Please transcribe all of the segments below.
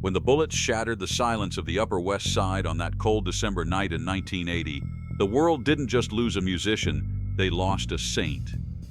When the bullets shattered the silence of the Upper West Side on that cold December night in 1980, the world didn't just lose a musician, they lost a saint.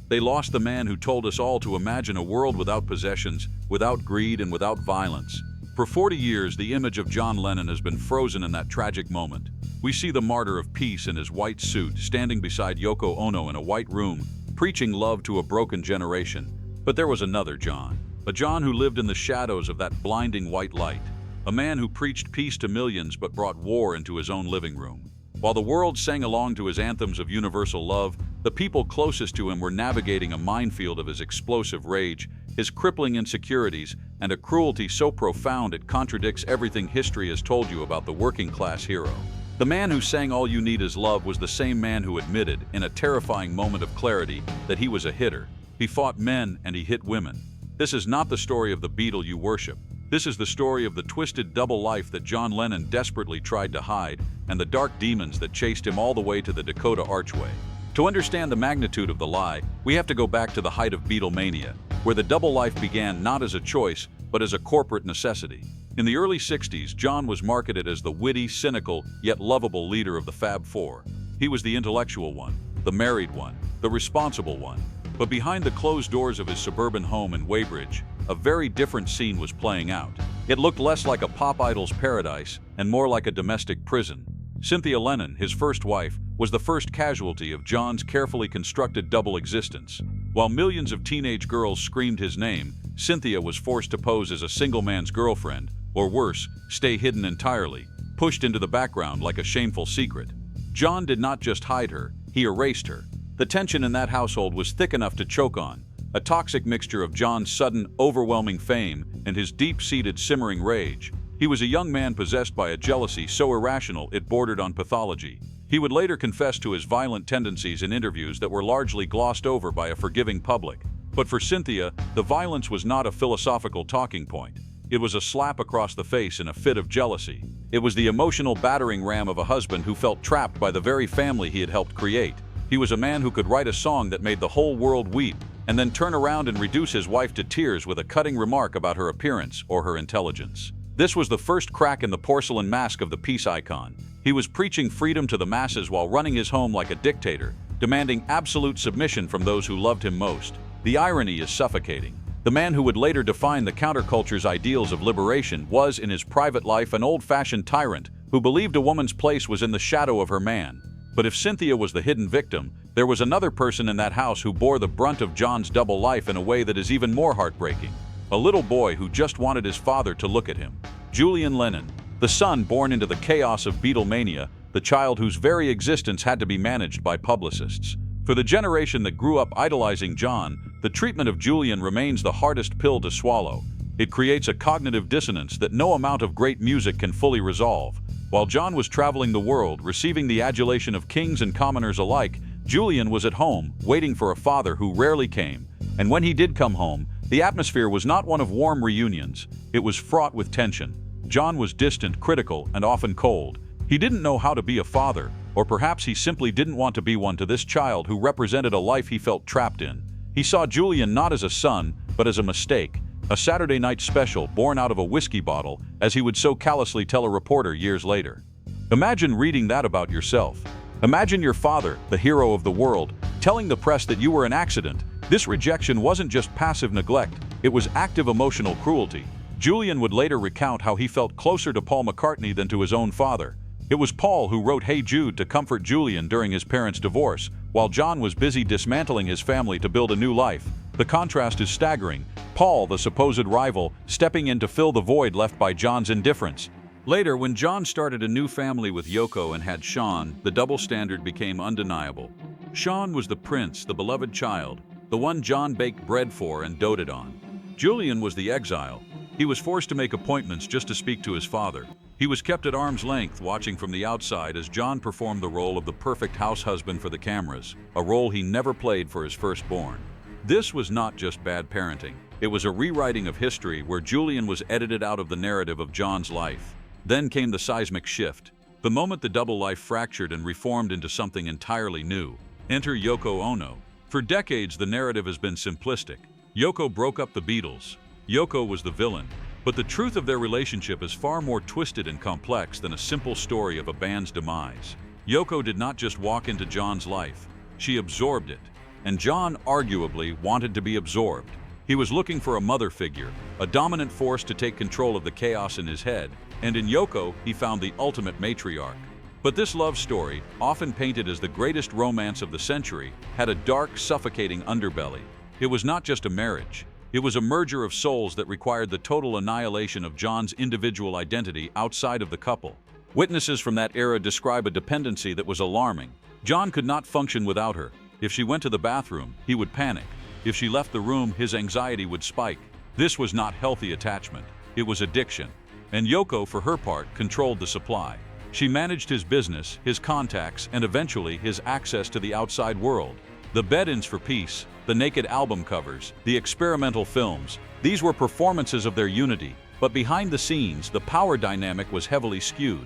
They lost the man who told us all to imagine a world without possessions, without greed, and without violence. For 40 years, the image of John Lennon has been frozen in that tragic moment. We see the martyr of peace in his white suit, standing beside Yoko Ono in a white room, preaching love to a broken generation. But there was another John. A John who lived in the shadows of that blinding white light. A man who preached peace to millions but brought war into his own living room. While the world sang along to his anthems of universal love, the people closest to him were navigating a minefield of his explosive rage, his crippling insecurities, and a cruelty so profound it contradicts everything history has told you about the working-class hero. The man who sang "All You Need Is Love" was the same man who admitted, in a terrifying moment of clarity, that he was a hitter. He fought men and he hit women. This is not the story of the Beatle you worship. This is the story of the twisted double life that John Lennon desperately tried to hide, and the dark demons that chased him all the way to the Dakota archway. To understand the magnitude of the lie, we have to go back to the height of Beatlemania, where the double life began not as a choice, but as a corporate necessity. In the early 60s, John was marketed as the witty, cynical, yet lovable leader of the Fab Four. He was the intellectual one, the married one, the responsible one. But behind the closed doors of his suburban home in Weybridge, a very different scene was playing out. It looked less like a pop idol's paradise and more like a domestic prison. Cynthia Lennon, his first wife, was the first casualty of John's carefully constructed double existence. While millions of teenage girls screamed his name, Cynthia was forced to pose as a single man's girlfriend, or worse, stay hidden entirely, pushed into the background like a shameful secret. John did not just hide her, he erased her. The tension in that household was thick enough to choke on, a toxic mixture of John's sudden, overwhelming fame and his deep-seated, simmering rage. He was a young man possessed by a jealousy so irrational it bordered on pathology. He would later confess to his violent tendencies in interviews that were largely glossed over by a forgiving public. But for Cynthia, the violence was not a philosophical talking point. It was a slap across the face in a fit of jealousy. It was the emotional battering ram of a husband who felt trapped by the very family he had helped create. He was a man who could write a song that made the whole world weep, and then turn around and reduce his wife to tears with a cutting remark about her appearance or her intelligence. This was the first crack in the porcelain mask of the peace icon. He was preaching freedom to the masses while running his home like a dictator, demanding absolute submission from those who loved him most. The irony is suffocating. The man who would later define the counterculture's ideals of liberation was, in his private life, an old-fashioned tyrant who believed a woman's place was in the shadow of her man. But if Cynthia was the hidden victim, there was another person in that house who bore the brunt of John's double life in a way that is even more heartbreaking. A little boy who just wanted his father to look at him. Julian Lennon, the son born into the chaos of Beatlemania, the child whose very existence had to be managed by publicists. For the generation that grew up idolizing John, the treatment of Julian remains the hardest pill to swallow. It creates a cognitive dissonance that no amount of great music can fully resolve. While John was traveling the world, receiving the adulation of kings and commoners alike, Julian was at home, waiting for a father who rarely came. And when he did come home, the atmosphere was not one of warm reunions. It was fraught with tension. John was distant, critical, and often cold. He didn't know how to be a father, or perhaps he simply didn't want to be one to this child who represented a life he felt trapped in. He saw Julian not as a son, but as a mistake. A Saturday night special born out of a whiskey bottle, as he would so callously tell a reporter years later. Imagine reading that about yourself. Imagine your father, the hero of the world, telling the press that you were an accident. This rejection wasn't just passive neglect, it was active emotional cruelty. Julian would later recount how he felt closer to Paul McCartney than to his own father. It was Paul who wrote "Hey Jude" to comfort Julian during his parents' divorce, while John was busy dismantling his family to build a new life. The contrast is staggering. Paul, the supposed rival, stepping in to fill the void left by John's indifference. Later, when John started a new family with Yoko and had Sean, the double standard became undeniable. Sean was the prince, the beloved child, the one John baked bread for and doted on. Julian was the exile. He was forced to make appointments just to speak to his father. He was kept at arm's length, watching from the outside as John performed the role of the perfect house husband for the cameras, a role he never played for his firstborn. This was not just bad parenting. It was a rewriting of history where Julian was edited out of the narrative of John's life. Then came the seismic shift. The moment the double life fractured and reformed into something entirely new. Enter Yoko Ono. For decades, the narrative has been simplistic. Yoko broke up the Beatles. Yoko was the villain. But the truth of their relationship is far more twisted and complex than a simple story of a band's demise. Yoko did not just walk into John's life, she absorbed it. And John arguably wanted to be absorbed. He was looking for a mother figure, a dominant force to take control of the chaos in his head, and in Yoko he found the ultimate matriarch. But this love story, often painted as the greatest romance of the century, had a dark, suffocating underbelly. It was not just a marriage. It was a merger of souls that required the total annihilation of John's individual identity outside of the couple. Witnesses from that era describe a dependency that was alarming. John could not function without her. If she went to the bathroom, he would panic. If she left the room, his anxiety would spike. This was not healthy attachment. It was addiction. And Yoko, for her part, controlled the supply. She managed his business, his contacts, and eventually his access to the outside world. The bed-ins for peace, the naked album covers, the experimental films, these were performances of their unity, but behind the scenes, the power dynamic was heavily skewed.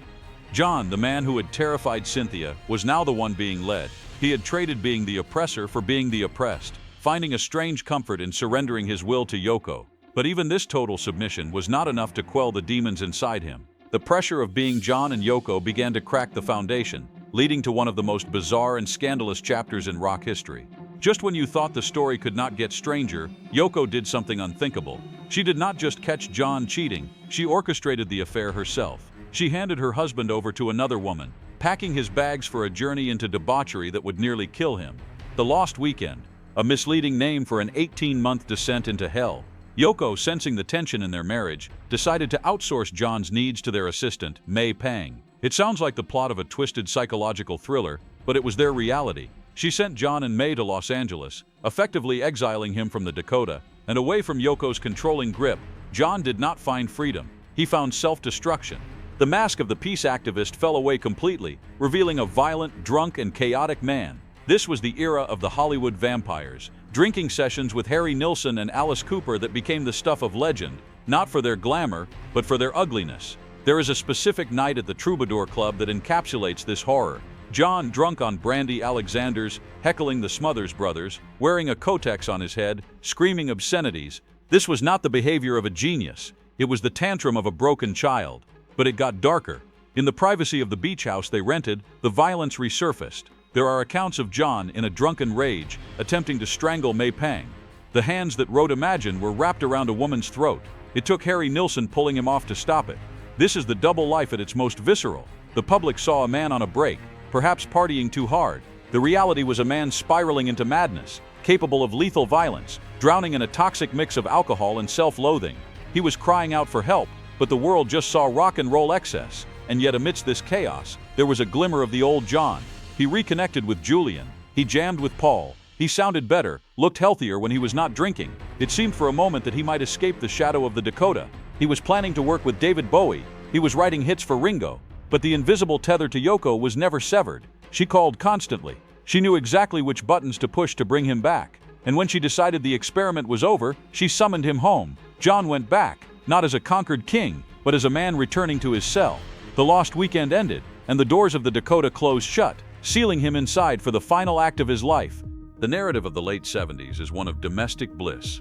John, the man who had terrified Cynthia, was now the one being led. He had traded being the oppressor for being the oppressed, finding a strange comfort in surrendering his will to Yoko. But even this total submission was not enough to quell the demons inside him. The pressure of being John and Yoko began to crack the foundation, leading to one of the most bizarre and scandalous chapters in rock history. Just when you thought the story could not get stranger, Yoko did something unthinkable. She did not just catch John cheating, she orchestrated the affair herself. She handed her husband over to another woman, packing his bags for a journey into debauchery that would nearly kill him. The Lost Weekend, a misleading name for an 18-month descent into hell. Yoko, sensing the tension in their marriage, decided to outsource John's needs to their assistant, May Pang. It sounds like the plot of a twisted psychological thriller, but it was their reality. She sent John and May to Los Angeles, effectively exiling him from the Dakota, and away from Yoko's controlling grip. John did not find freedom. He found self-destruction. The mask of the peace activist fell away completely, revealing a violent, drunk, and chaotic man. This was the era of the Hollywood vampires, drinking sessions with Harry Nilsson and Alice Cooper that became the stuff of legend, not for their glamour, but for their ugliness. There is a specific night at the Troubadour Club that encapsulates this horror. John, drunk on Brandy Alexander's, heckling the Smothers Brothers, wearing a Kotex on his head, screaming obscenities. This was not the behavior of a genius. It was the tantrum of a broken child. But it got darker. In the privacy of the beach house they rented, the violence resurfaced. There are accounts of John, in a drunken rage, attempting to strangle May Pang. The hands that wrote Imagine were wrapped around a woman's throat. It took Harry Nilsson pulling him off to stop it. This is the double life at its most visceral. The public saw a man on a break, perhaps partying too hard. The reality was a man spiraling into madness, capable of lethal violence, drowning in a toxic mix of alcohol and self-loathing. He was crying out for help, but the world just saw rock and roll excess. And yet amidst this chaos, there was a glimmer of the old John. He reconnected with Julian. He jammed with Paul. He sounded better, looked healthier when he was not drinking. It seemed for a moment that he might escape the shadow of the Dakota. He was planning to work with David Bowie. He was writing hits for Ringo. But the invisible tether to Yoko was never severed. She called constantly. She knew exactly which buttons to push to bring him back. And when she decided the experiment was over, she summoned him home. John went back, not as a conquered king, but as a man returning to his cell. The Lost Weekend ended, and the doors of the Dakota closed shut, sealing him inside for the final act of his life. The narrative of the late 70s is one of domestic bliss.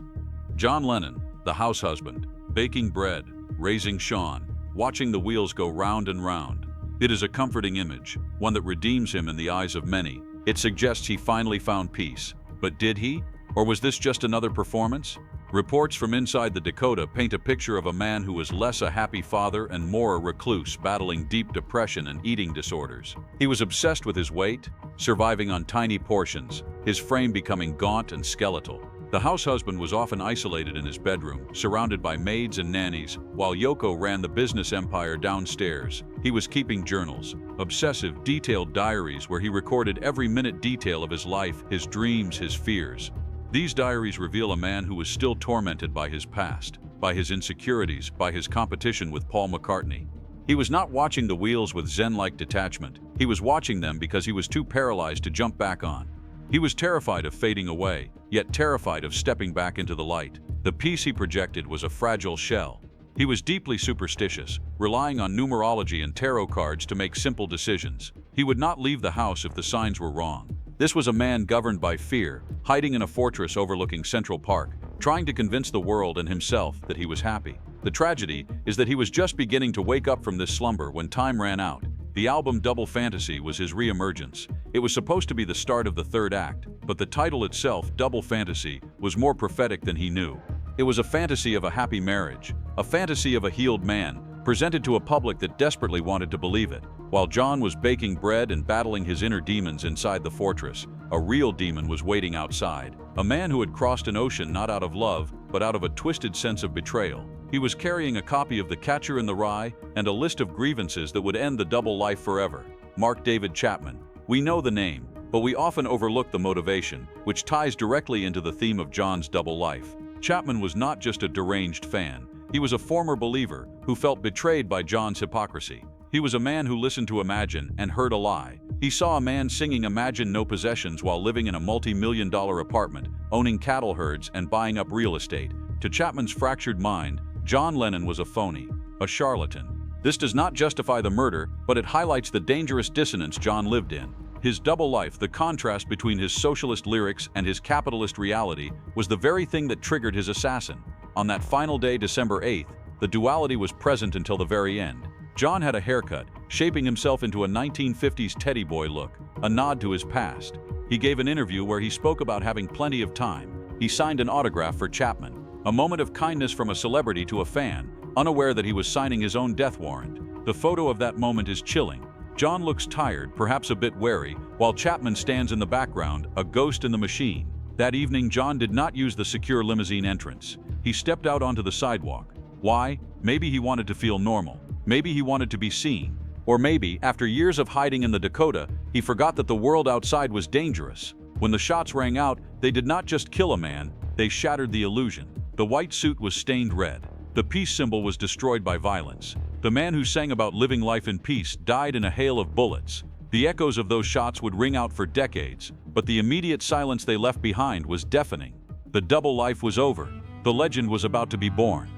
John Lennon, the house husband, baking bread, raising Sean, watching the wheels go round and round. It is a comforting image, one that redeems him in the eyes of many. It suggests he finally found peace. But did he? Or was this just another performance? Reports from inside the Dakota paint a picture of a man who was less a happy father and more a recluse, battling deep depression and eating disorders. He was obsessed with his weight, surviving on tiny portions, his frame becoming gaunt and skeletal. The house husband was often isolated in his bedroom, surrounded by maids and nannies, while Yoko ran the business empire downstairs. He was keeping journals, obsessive, detailed diaries where he recorded every minute detail of his life, his dreams, his fears. These diaries reveal a man who was still tormented by his past, by his insecurities, by his competition with Paul McCartney. He was not watching the wheels with zen-like detachment. He was watching them because he was too paralyzed to jump back on. He was terrified of fading away, yet terrified of stepping back into the light. The peace he projected was a fragile shell. He was deeply superstitious, relying on numerology and tarot cards to make simple decisions. He would not leave the house if the signs were wrong. This was a man governed by fear, hiding in a fortress overlooking Central Park, trying to convince the world and himself that he was happy. The tragedy is that he was just beginning to wake up from this slumber when time ran out. The album Double Fantasy was his re-emergence. It was supposed to be the start of the third act, but the title itself, Double Fantasy, was more prophetic than he knew. It was a fantasy of a happy marriage, a fantasy of a healed man, presented to a public that desperately wanted to believe it. While John was baking bread and battling his inner demons inside the fortress, a real demon was waiting outside. A man who had crossed an ocean not out of love, but out of a twisted sense of betrayal. He was carrying a copy of The Catcher in the Rye and a list of grievances that would end the double life forever. Mark David Chapman. We know the name, but we often overlook the motivation, which ties directly into the theme of John's double life. Chapman was not just a deranged fan. He was a former believer who felt betrayed by John's hypocrisy. He was a man who listened to Imagine and heard a lie. He saw a man singing Imagine No Possessions while living in a multi-million-dollar apartment, owning cattle herds and buying up real estate. To Chapman's fractured mind, John Lennon was a phony, a charlatan. This does not justify the murder, but it highlights the dangerous dissonance John lived in. His double life, the contrast between his socialist lyrics and his capitalist reality, was the very thing that triggered his assassin. On that final day, December 8th, the duality was present until the very end. John had a haircut, shaping himself into a 1950s teddy boy look, a nod to his past. He gave an interview where he spoke about having plenty of time. He signed an autograph for Chapman, a moment of kindness from a celebrity to a fan, unaware that he was signing his own death warrant. The photo of that moment is chilling. John looks tired, perhaps a bit wary, while Chapman stands in the background, a ghost in the machine. That evening, John did not use the secure limousine entrance. He stepped out onto the sidewalk. Why? Maybe he wanted to feel normal. Maybe he wanted to be seen. Or maybe, after years of hiding in the Dakota, he forgot that the world outside was dangerous. When the shots rang out, they did not just kill a man, they shattered the illusion. The white suit was stained red. The peace symbol was destroyed by violence. The man who sang about living life in peace died in a hail of bullets. The echoes of those shots would ring out for decades, but the immediate silence they left behind was deafening. The double life was over. The legend was about to be born.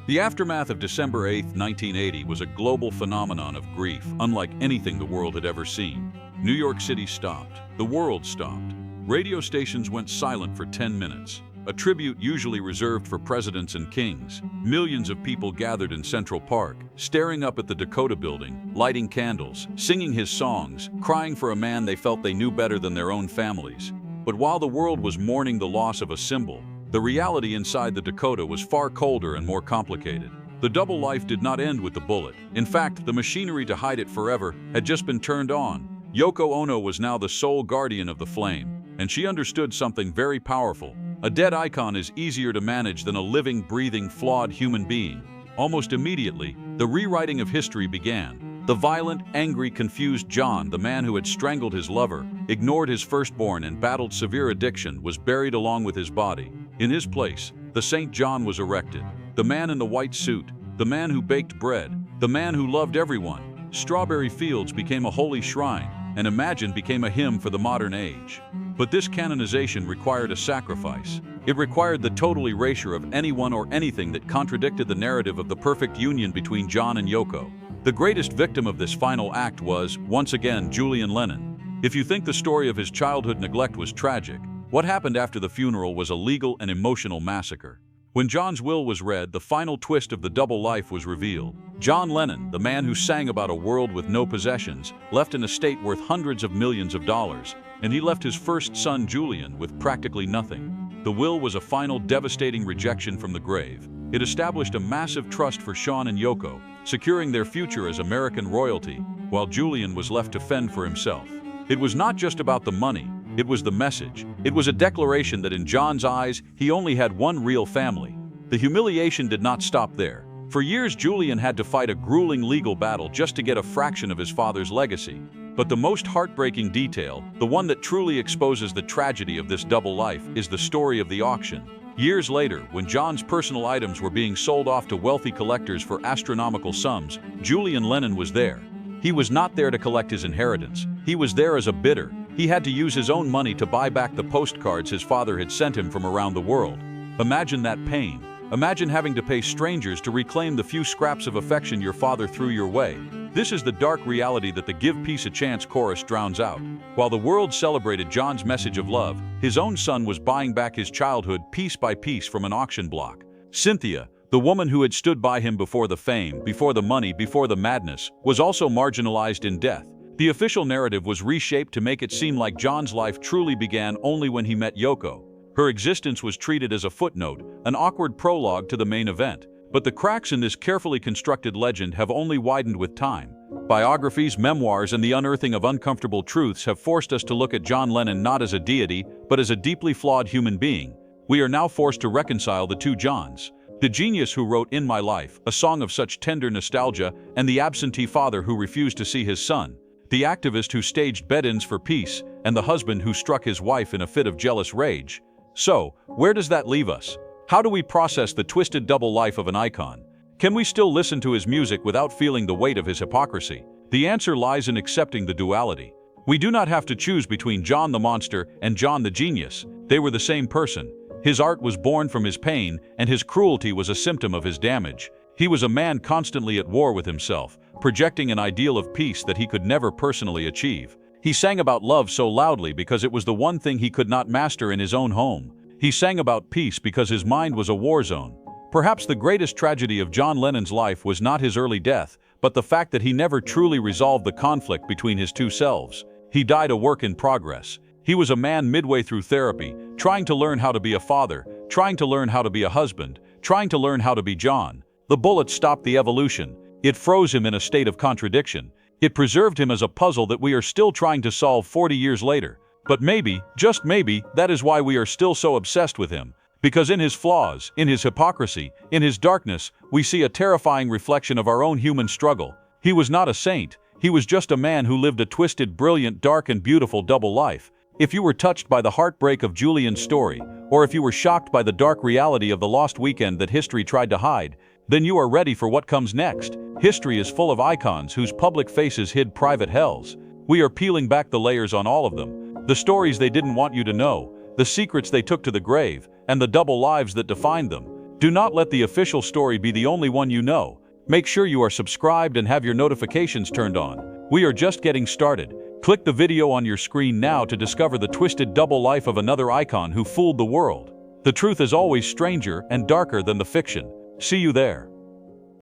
The aftermath of December 8, 1980 was a global phenomenon of grief, unlike anything the world had ever seen. New York City stopped. The world stopped. Radio stations went silent for 10 minutes. A tribute usually reserved for presidents and kings. Millions of people gathered in Central Park, staring up at the Dakota building, lighting candles, singing his songs, crying for a man they felt they knew better than their own families. But while the world was mourning the loss of a symbol, the reality inside the Dakota was far colder and more complicated. The double life did not end with the bullet. In fact, the machinery to hide it forever had just been turned on. Yoko Ono was now the sole guardian of the flame, and she understood something very powerful. A dead icon is easier to manage than a living, breathing, flawed human being. Almost immediately, the rewriting of history began. The violent, angry, confused John, the man who had strangled his lover, ignored his firstborn and battled severe addiction, was buried along with his body. In his place, the St. John was erected. The man in the white suit, the man who baked bread, the man who loved everyone. Strawberry Fields became a holy shrine, and Imagine became a hymn for the modern age. But this canonization required a sacrifice. It required the total erasure of anyone or anything that contradicted the narrative of the perfect union between John and Yoko. The greatest victim of this final act was, once again, Julian Lennon. If you think the story of his childhood neglect was tragic, what happened after the funeral was a legal and emotional massacre. When John's will was read, the final twist of the double life was revealed. John Lennon, the man who sang about a world with no possessions, left an estate worth hundreds of millions of dollars, and he left his first son, Julian, with practically nothing. The will was a final devastating rejection from the grave. It established a massive trust for Sean and Yoko, securing their future as American royalty, while Julian was left to fend for himself. It was not just about the money, it was the message. It was a declaration that in John's eyes, he only had one real family. The humiliation did not stop there. For years, Julian had to fight a grueling legal battle just to get a fraction of his father's legacy. But the most heartbreaking detail, the one that truly exposes the tragedy of this double life, is the story of the auction. Years later, when John's personal items were being sold off to wealthy collectors for astronomical sums, Julian Lennon was there. He was not there to collect his inheritance. He was there as a bidder. He had to use his own money to buy back the postcards his father had sent him from around the world. Imagine that pain. Imagine having to pay strangers to reclaim the few scraps of affection your father threw your way. This is the dark reality that the "Give Peace a Chance" chorus drowns out. While the world celebrated John's message of love, his own son was buying back his childhood piece by piece from an auction block. Cynthia, the woman who had stood by him before the fame, before the money, before the madness, was also marginalized in death. The official narrative was reshaped to make it seem like John's life truly began only when he met Yoko. Her existence was treated as a footnote, an awkward prologue to the main event. But the cracks in this carefully constructed legend have only widened with time. Biographies, memoirs, and the unearthing of uncomfortable truths have forced us to look at John Lennon not as a deity, but as a deeply flawed human being. We are now forced to reconcile the two Johns. The genius who wrote In My Life, a song of such tender nostalgia, and the absentee father who refused to see his son. The activist who staged bed-ins for peace, and the husband who struck his wife in a fit of jealous rage. So, where does that leave us? How do we process the twisted double life of an icon? Can we still listen to his music without feeling the weight of his hypocrisy? The answer lies in accepting the duality. We do not have to choose between John the monster and John the genius. They were the same person. His art was born from his pain, and his cruelty was a symptom of his damage. He was a man constantly at war with himself, projecting an ideal of peace that he could never personally achieve. He sang about love so loudly because it was the one thing he could not master in his own home. He sang about peace because his mind was a war zone. Perhaps the greatest tragedy of John Lennon's life was not his early death, but the fact that he never truly resolved the conflict between his two selves. He died a work in progress. He was a man midway through therapy, trying to learn how to be a father, trying to learn how to be a husband, trying to learn how to be John. The bullet stopped the evolution. It froze him in a state of contradiction. It preserved him as a puzzle that we are still trying to solve 40 years later. But maybe, just maybe, that is why we are still so obsessed with him. Because in his flaws, in his hypocrisy, in his darkness, we see a terrifying reflection of our own human struggle. He was not a saint. He was just a man who lived a twisted, brilliant, dark, and beautiful double life. If you were touched by the heartbreak of Julian's story, or if you were shocked by the dark reality of the lost weekend that history tried to hide, then you are ready for what comes next. History is full of icons whose public faces hid private hells. We are peeling back the layers on all of them. The stories they didn't want you to know, the secrets they took to the grave, and the double lives that defined them. Do not let the official story be the only one you know. Make sure you are subscribed and have your notifications turned on. We are just getting started. Click the video on your screen now to discover the twisted double life of another icon who fooled the world. The truth is always stranger and darker than the fiction. See you there.